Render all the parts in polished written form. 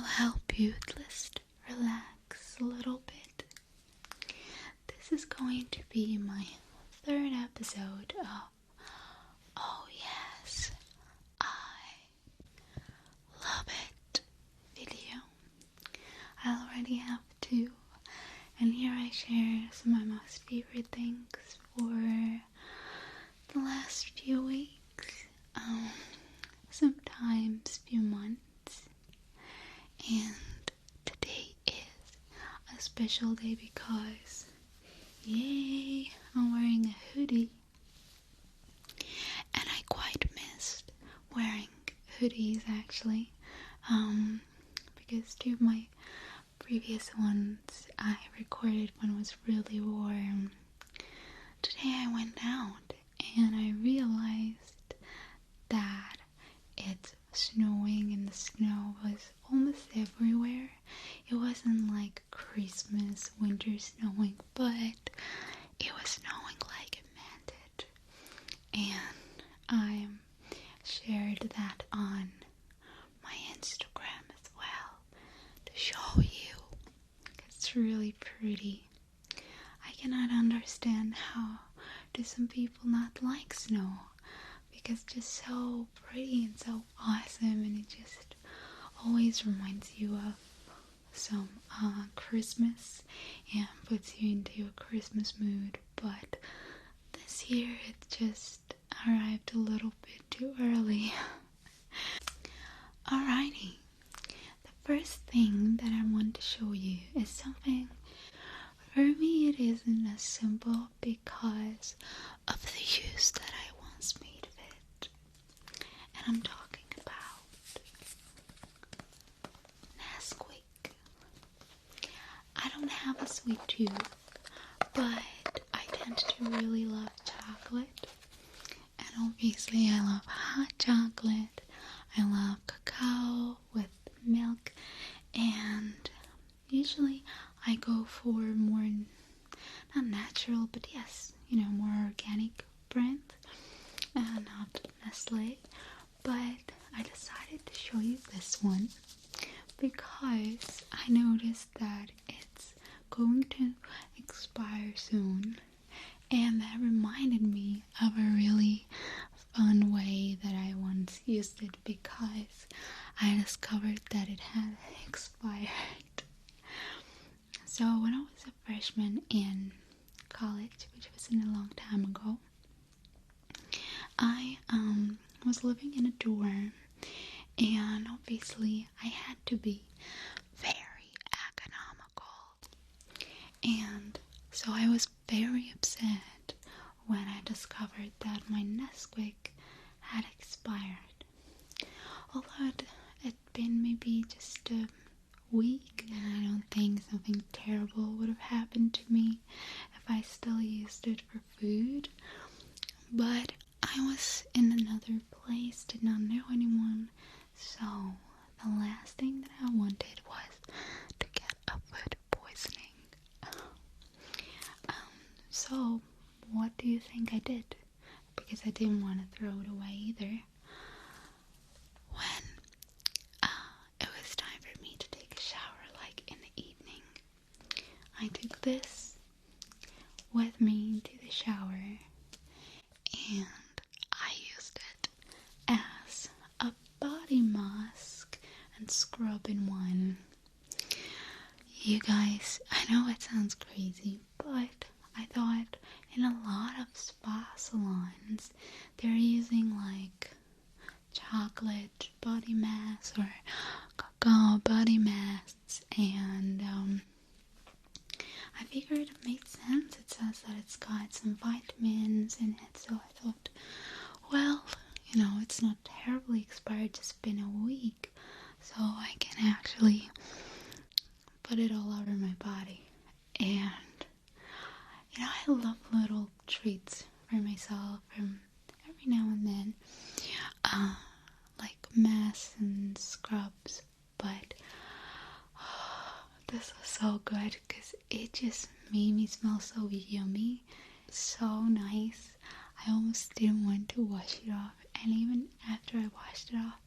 help you just relax a little bit. This is going to be my third episode of Oh Yes, I Love It video. I already have two, and here I share some of my most favorite things for the last few weeks, sometimes few months. And today is a special day because, yay, I'm wearing a hoodie. And I quite missed wearing hoodies actually, because two of my previous ones I recorded when it was really warm. Today I went out and I realized that it's snowing and the snow was almost everywhere. It wasn't like Christmas, winter snowing, but it was snowing like it meant it. And I shared that on my Instagram as well to show you. It's really pretty. I cannot understand how do some people not like snow, because it's just so pretty and so awesome, and it just always reminds you of some Christmas and puts you into a Christmas mood. But this year it just arrived a little bit too early. Alrighty, the first thing that I want to show you is something. For me, it isn't as simple because of the use that I once made of it. And I'm talking about Nesquik. I don't have a sweet tooth, but I tend to really love chocolate. And obviously I love hot chocolate. I love cacao with milk, and usually I go for more, not natural, but yes, more organic brands, not Nestle. But I decided to show you this one because I noticed that it's going to expire soon, and that reminded me of a really fun way that I once used it because I discovered that it had expired. So when I was a freshman in college, which wasn't a long time ago, I was living in a dorm, and obviously I had to be very economical. And so I was very upset when I discovered that my Nesquik had expired. Although it'd been maybe just a week, and I don't think something terrible would have happened to me if I still used it for food. But I was in another place, did not know anyone, so the last thing that I wanted was to get a food poisoning. So what do you think I did? Because I didn't want to throw it away either. When it was time for me to take a shower, like in the evening, I took this with me to the shower, and I used it as a body mask and scrub in one. You guys, I know it sounds crazy, but I thought in a lot of spa salons they're using like chocolate body masks or cacao body masks, and I figured it made sense. It says that it's got some vitamins in it, so I thought, well, it's not terribly expired, just been a week, so I can actually put it all over my body. And I love little treats for myself from every now and then, like masks and scrubs, but this was so good because it just made me smell so yummy, so nice. I almost didn't want to wash it off, and even after I washed it off,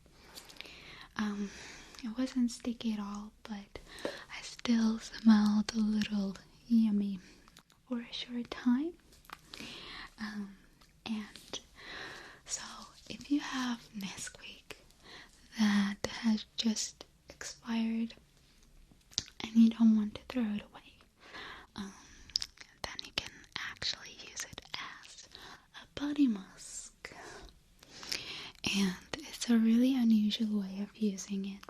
It wasn't sticky at all, but I still smelled a little yummy for a short time. And so if you have Nesquik that has just expired and you don't want to throw it away, then you can actually use it as a body mask. And it's a really unusual way of using it,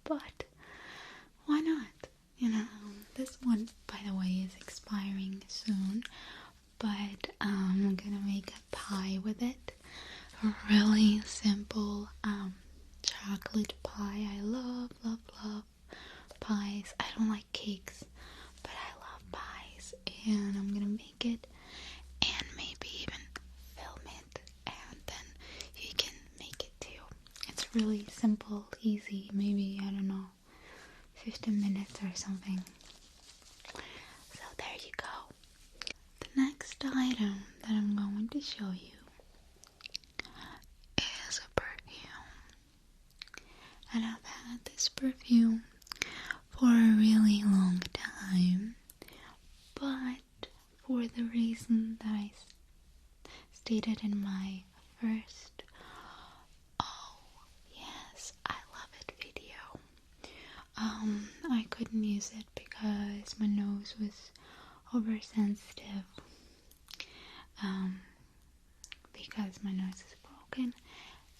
but why not? This one, by the way, is expiring soon, but I'm gonna make a pie with it. A really simple chocolate pie. I love pies. I don't like cakes, but I love pies, and I'm gonna make it and maybe even film it, and then you can make it too. It's really simple, easy, maybe, I don't know, 15 minutes or something. So there you go. The next item that I'm going to show you is a perfume. And I've had this perfume for a really long time, but for the reason that I stated in my first "Oh yes, I love it" video, I couldn't use it because my nose was oversensitive, because my nose is broken,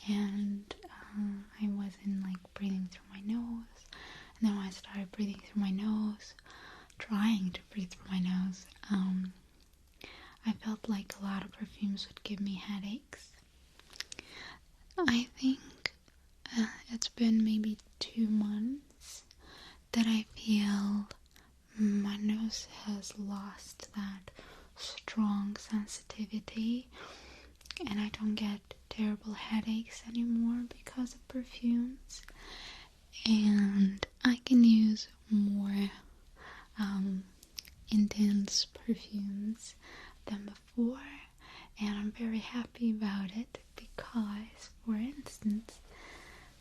and I wasn't breathing through my nose. And then when I started breathing through my nose, trying to breathe through my nose, I felt like a lot of perfumes would give me headaches. I think it's been maybe 2 months that I feel my nose has lost that strong sensitivity, and I don't get terrible headaches anymore because of perfumes, and I can use more intense perfumes than before, and I'm very happy about it because, for instance,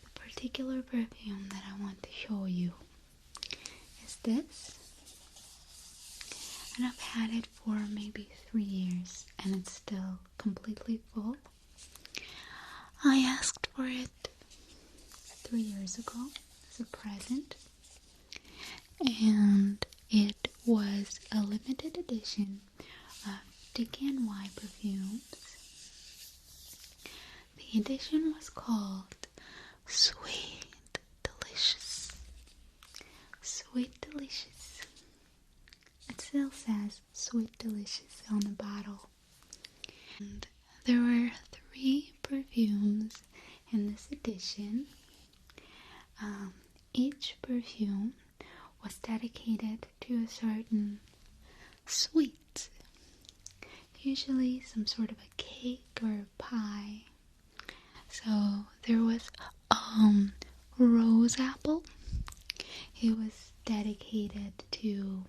the particular perfume that I want to show you is this, and I've had it for maybe 3 years and it's still completely full. I asked for it 3 years ago as a present, and it was a limited edition of DKNY perfumes. The edition was called Sweet Delicious. Sweet Delicious. It still says Sweet Delicious on the bottle. And there were 3 perfumes in this edition. Each perfume was dedicated to a certain sweet, usually some sort of a cake or a pie. So there was rose apple. It was dedicated to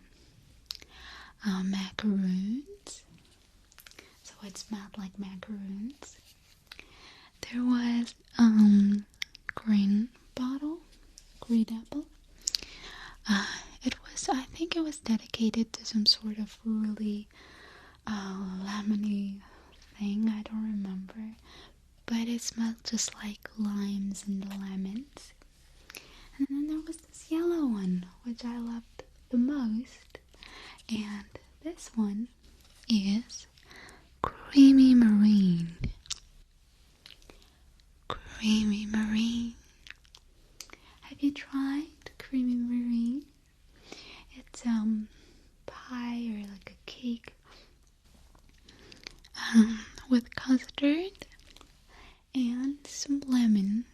macaroons, so it smelled like macaroons. There was green apple. I think it was dedicated to some sort of really lemony thing. I don't remember, but it smelled just like limes and lemons. And then there was this yellow one, which I loved the most, and this one is Creamy Marine. Creamy Marine. Have you tried Creamy Marine? It's pie or like a cake with custard and some lemon,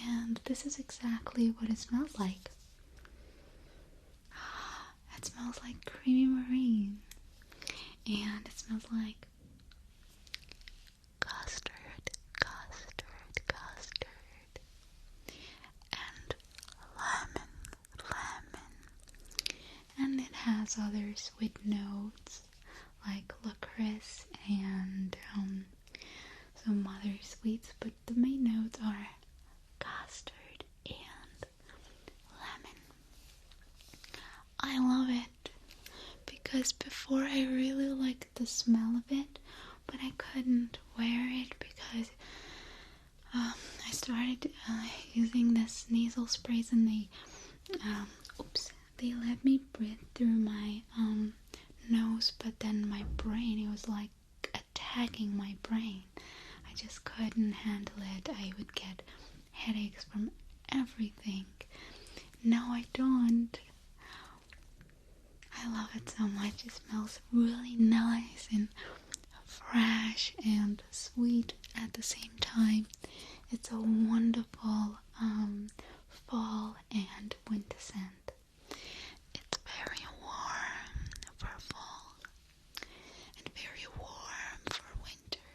and this is exactly what it smells like. It smells like Creamy Marine, and it smells like custard, and lemon, and it has other sweet notes like licorice and some other sweets, but the main notes are custard and I love it because before I really liked the smell of it, but I couldn't wear it because I started using this nasal sprays and they let me breathe through my nose, but then my brain, it was like attacking my brain. I just couldn't handle it. I would get headaches from everything. Now I don't. I love it so much. It smells really nice and fresh and sweet at the same time. It's a wonderful fall and winter scent. It's very warm for fall and very warm for winter.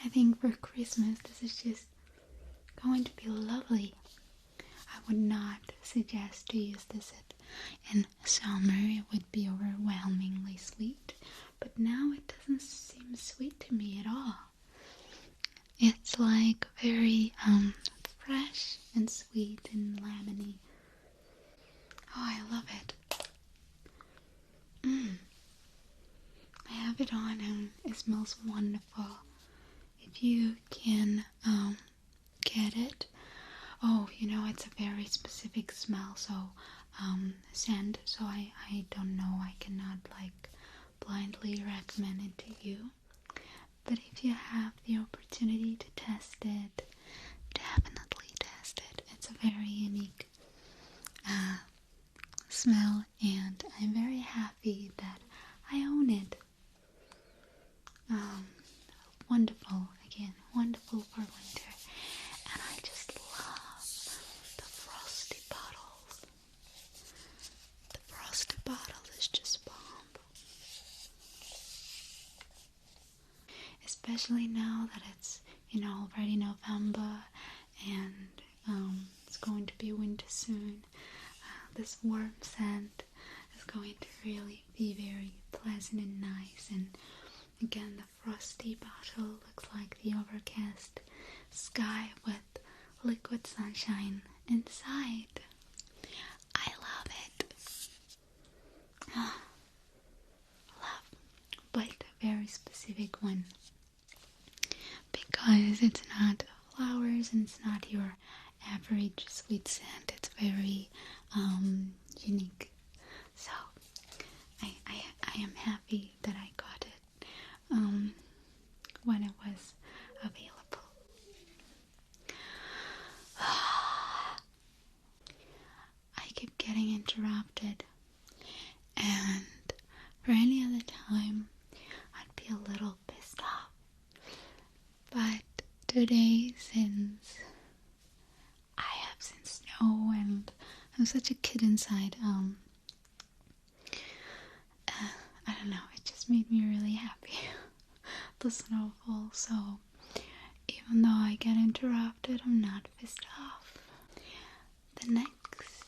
I think for Christmas this is just going to be lovely. I would not suggest to use this in summer. It would be overwhelmingly sweet, but now it doesn't seem sweet to me at all. It's like very fresh and sweet and lemony. Oh, I love it. I have it on and it smells wonderful. If you can get it. Oh, you know, it's a very specific smell, so scent, so I don't know, I cannot like blindly recommend it to you. But if you have the opportunity to test it, definitely test it. It's a very unique smell, and I'm very happy that I own it. Wonderful, again, wonderful for winter. And I just love the frosty bottles. The frosty bottle is just bomb. Especially now that it's, you know, already November and it's going to be winter soon. This warm scent is going to really be very pleasant and nice. And again, the frosty bottle looks like the overcast sky with liquid sunshine inside. I love it. Love, but a very specific one. Because it's not flowers and it's not your average sweet scent. It's very unique. So I am happy that I got it when it was available. I keep getting interrupted, and for any other time I'd be a little pissed off. But today, since I have seen snow and I'm such a kid inside, I don't know, it just made me really happy. The snowfall, so even though I get interrupted, I'm not pissed off. The next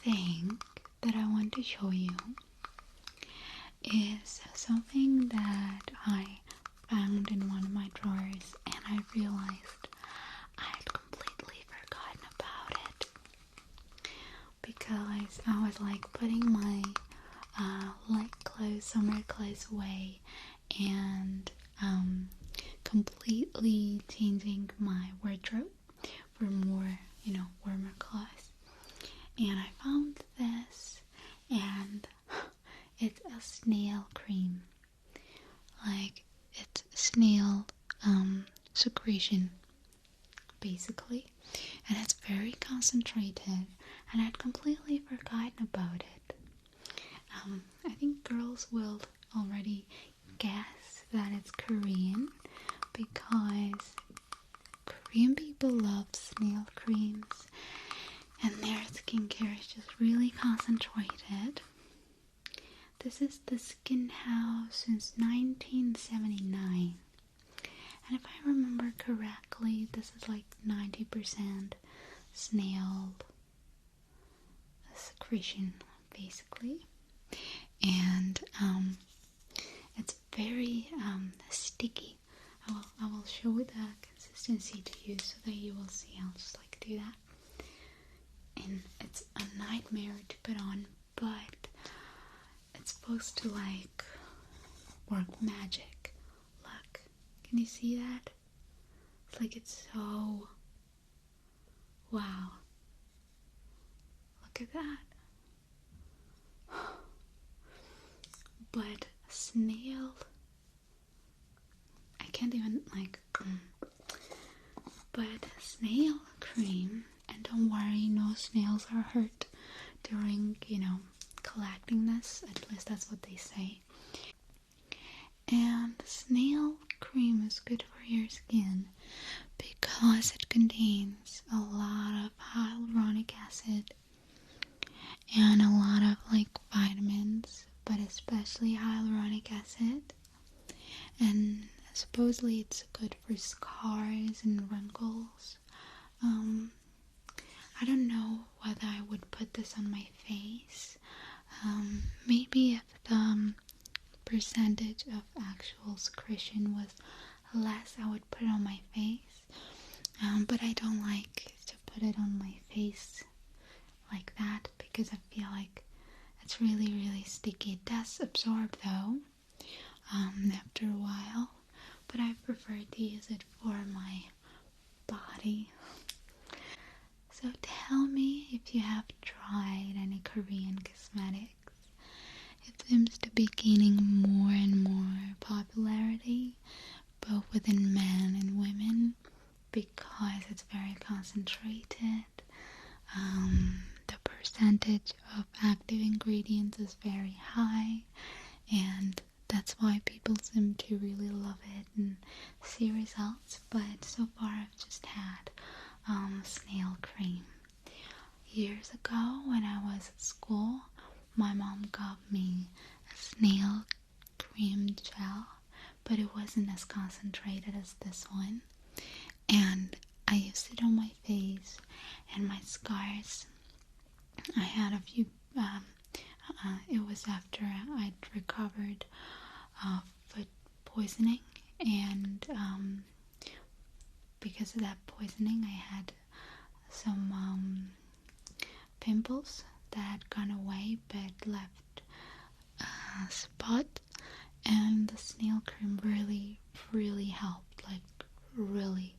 thing that I want to show you is something that I found in one of my drawers, and I realized I had completely forgotten about it because I was like putting my summer clothes away and completely changing my wardrobe for more, you know, warmer clothes. And I found this, and it's a snail cream. Like, it's snail secretion, basically. And it's very concentrated, and I'd completely forgotten about it. I think girls will already guess that it's Korean because Korean people love snail creams and their skincare is just really concentrated. This is the Skin House since 1979. And if I remember correctly, this is like 90% snail secretion, basically. And it's very sticky. I will show the consistency to you so that you will see. I'll just like do that. and it's a nightmare to put on, but it's supposed to like work magic. Look, can you see that? It's like it's so wow. Look at that. But snail, I can't even like but snail cream, and don't worry, no snails are hurt during, collecting this, at least that's what they say. And snail cream is good for your skin because it contains a lot of hyaluronic acid and a lot of like vitamins, but especially hyaluronic acid. And supposedly it's good for scars and wrinkles. I don't know whether I would put this on my face. Maybe if the percentage of actual secretion was less, I would put it on my face. But I don't like to put it on my face like that because I feel like it's really, really sticky. It does absorb though, after a while, but I prefer to use it for my body. So tell me if you have tried any Korean cosmetics. It seems to be gaining more and more popularity, both within men and women, because it's very concentrated. The percentage of active ingredients is very high, and that's why people seem to really love it and see results. But so far I've just had snail cream. Years ago when I was at school, my mom got me a snail cream gel, but it wasn't as concentrated as this one. And I used it on my face and my scars. I had a few, it was after I'd recovered food poisoning, and because of that poisoning I had some pimples that had gone away but left a spot, and the snail cream really helped, like really.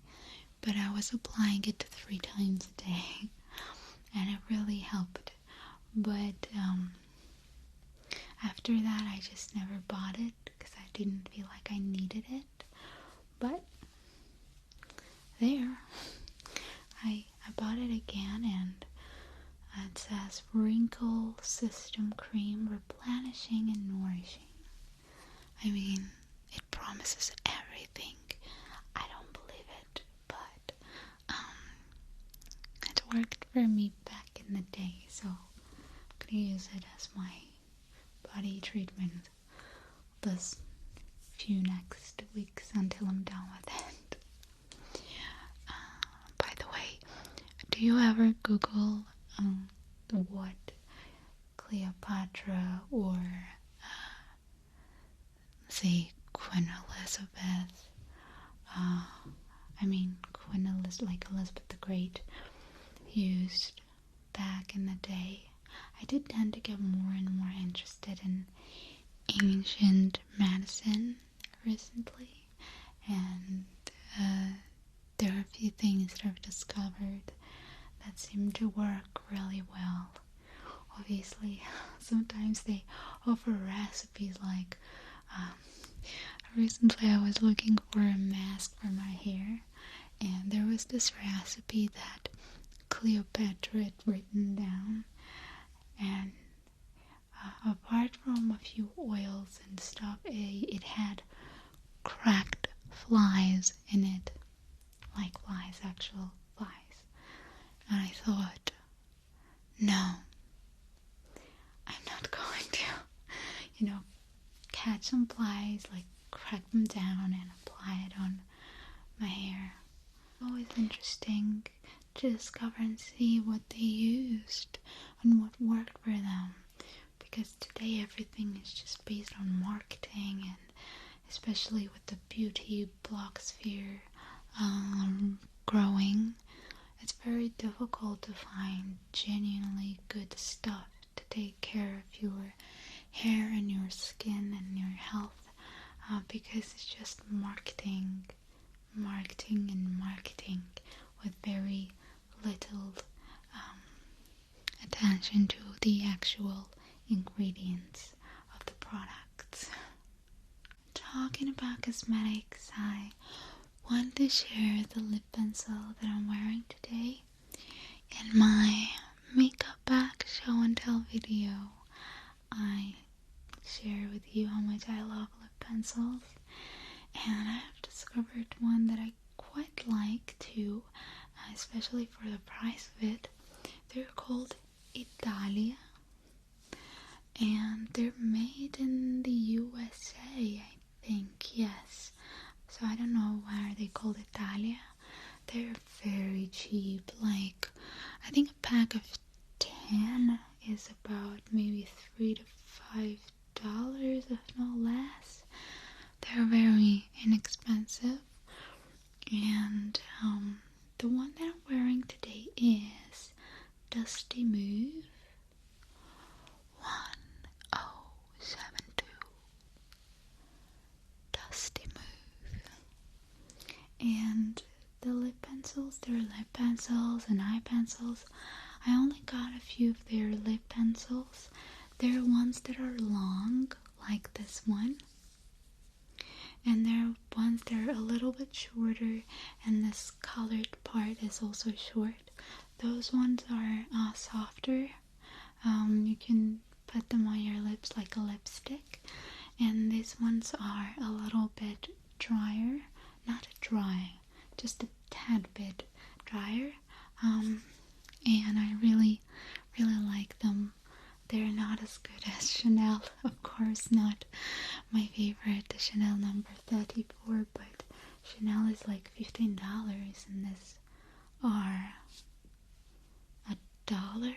But I was applying it 3 times a day and it really helped. But after that I just never bought it because I didn't feel like I needed it. But there, I bought it again, and it says Wrinkle System Cream, replenishing and nourishing. I mean, it promises everything. I don't believe it, but it worked for me back in the day, so I'm gonna use it as my body treatment this few next weeks until I'm done with it. By the way, do you ever Google what Cleopatra or say Queen Elizabeth, Queen Elizabeth, like Elizabeth the Great, used back in the day? I did tend to get more and more interested in ancient medicine recently, and there are a few things that I've discovered that seem to work really well. Obviously, sometimes they offer recipes like, recently I was looking for a mask for my hair, and there was this recipe that Cleopatra had written down, and apart from a few oils and stuff, it had cracked flies in it, like flies, actual flies. And I thought, no, I'm not going to, catch some flies, like crack them down and apply it on my hair. Always interesting to discover and see what they used and what worked for them, because today everything is just based on marketing, and especially with the beauty blog sphere growing, it's very difficult to find genuinely good stuff to take care of your hair and your skin and your health, because it's just marketing and marketing with very little attention to the actual ingredients of the products. Talking about cosmetics, I want to share the lip pencil that I'm wearing today. In my makeup bag show and tell video, I share with you how much I love lip pencils, and I have discovered one that I quite like too, especially for the price of it. They're called Italia, and they're made in the USA, I think, yes. So I don't know why they called Italia. They're very cheap, like I think a pack of 10 is about maybe $3 to $5, if not less. They're very inexpensive, and the one that I'm wearing today is Dusty Move 1072. Dusty Move. And the lip pencils, they're lip pencils and eye pencils. I only got a few of their lip pencils. There are ones that are long, like this one. And there are ones that are a little bit shorter, and this colored part is also short. Those ones are softer. You can put them on your lips like a lipstick. And these ones are a little bit drier. Not dry, just a tad bit drier. And I really like them. They're not as good as Chanel, of course not my favorite, Chanel number 34, but Chanel is like $15, and these are $1,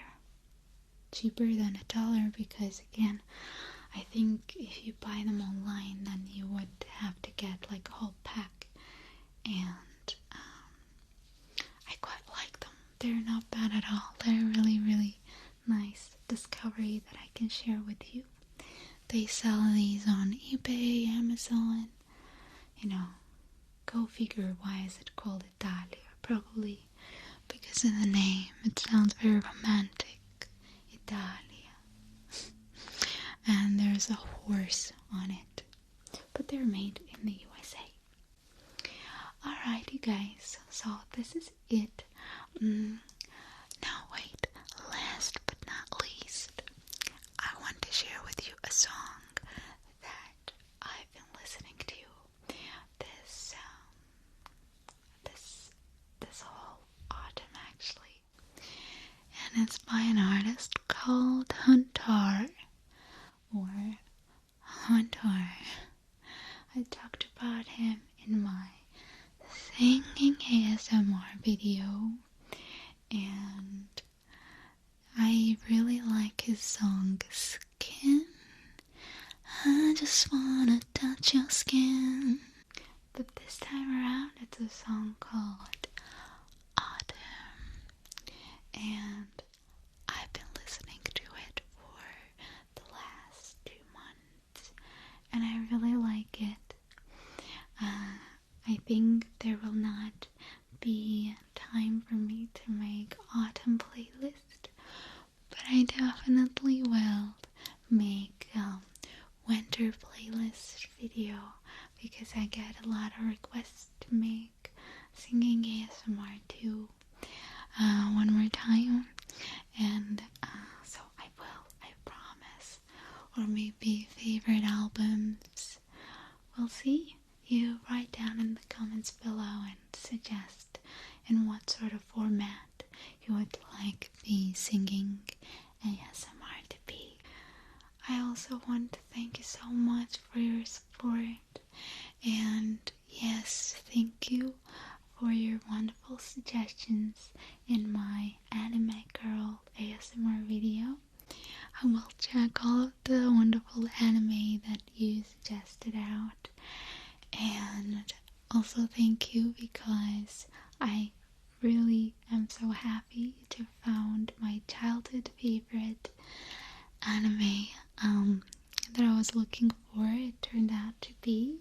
cheaper than $1, because again, I think if you buy them online, then you would have to get like a whole pack, and I quite like them. They're not bad at all. They're really nice discovery that I can share with you. They sell these on eBay, Amazon. You know, go figure, why is it called Italia? Probably because of the name. It sounds very romantic. Italia. And there's a horse on it. But they're made in the USA. Alright, you guys. So this is it. Now wait, last but not least, I want to share with you a song that I've been listening to this whole autumn, actually, and it's by an artist called Hunter. I talked about him in my singing ASMR video, and I really like his song Skin. I just wanna touch your skin. But this time around, it's a song called Autumn, and I've been listening to it for the last 2 months, and I really like it. I think there will not be time for me to make autumn playlist, but I definitely will make winter playlist video, because I get a lot of requests to make singing ASMR too one more time, and so I will, I promise. Or maybe favorite albums. We'll see. You write down in the comments below and suggest in what sort of format you would like the singing ASMR to be. I also want to thank you so much for your support, and yes, thank you for your wonderful suggestions in my Anime Girl ASMR video. I will check all of the wonderful anime that you suggested out, and also thank you because I really am so happy to have found my childhood favorite anime that I was looking for. It turned out to be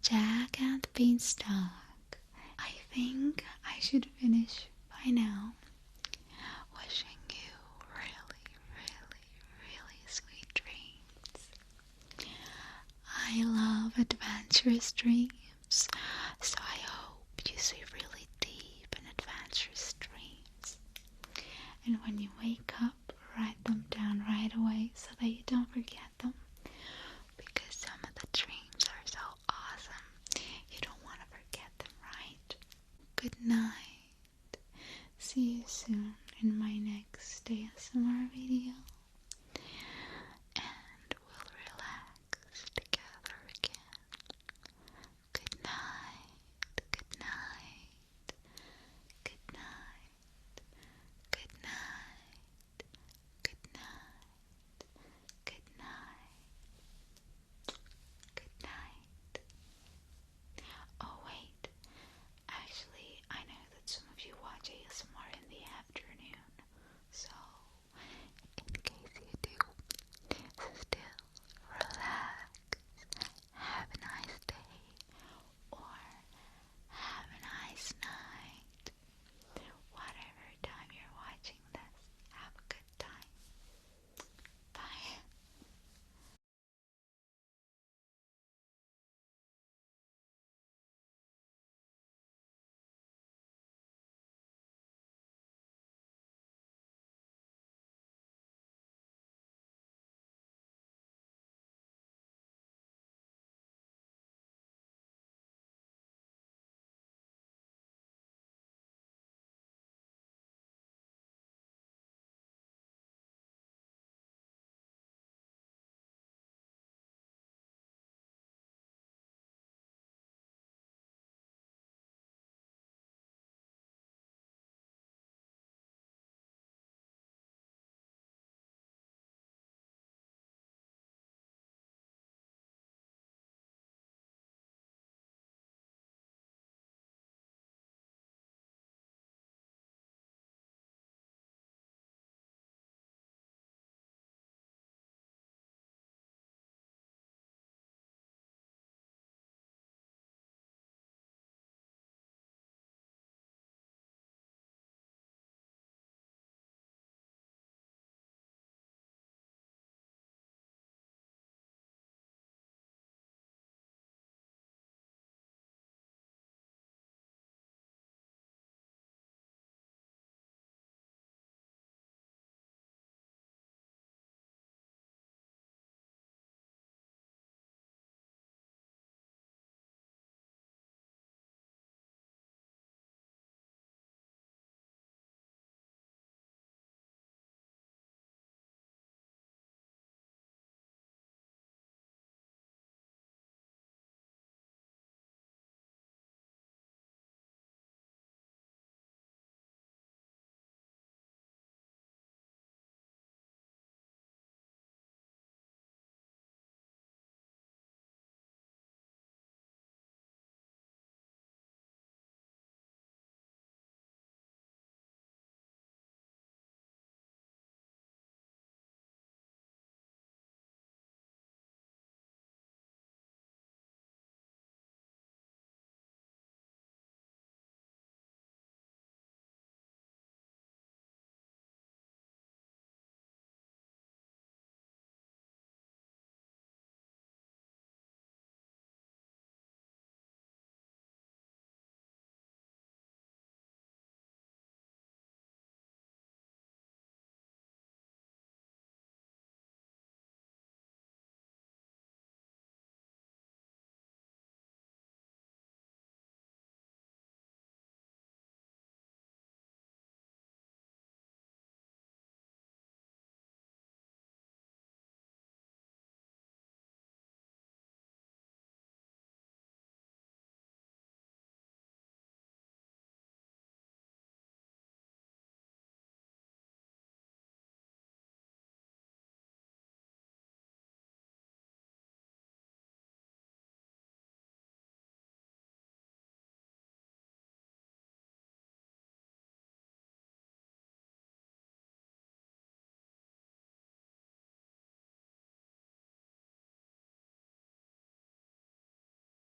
Jack and the Beanstalk. I think I should finish by now. Wishing you really, really, really sweet dreams. I love adventurous dreams, so I hope you see really deep and adventurous dreams. And when you wake up, write them down right away so that you don't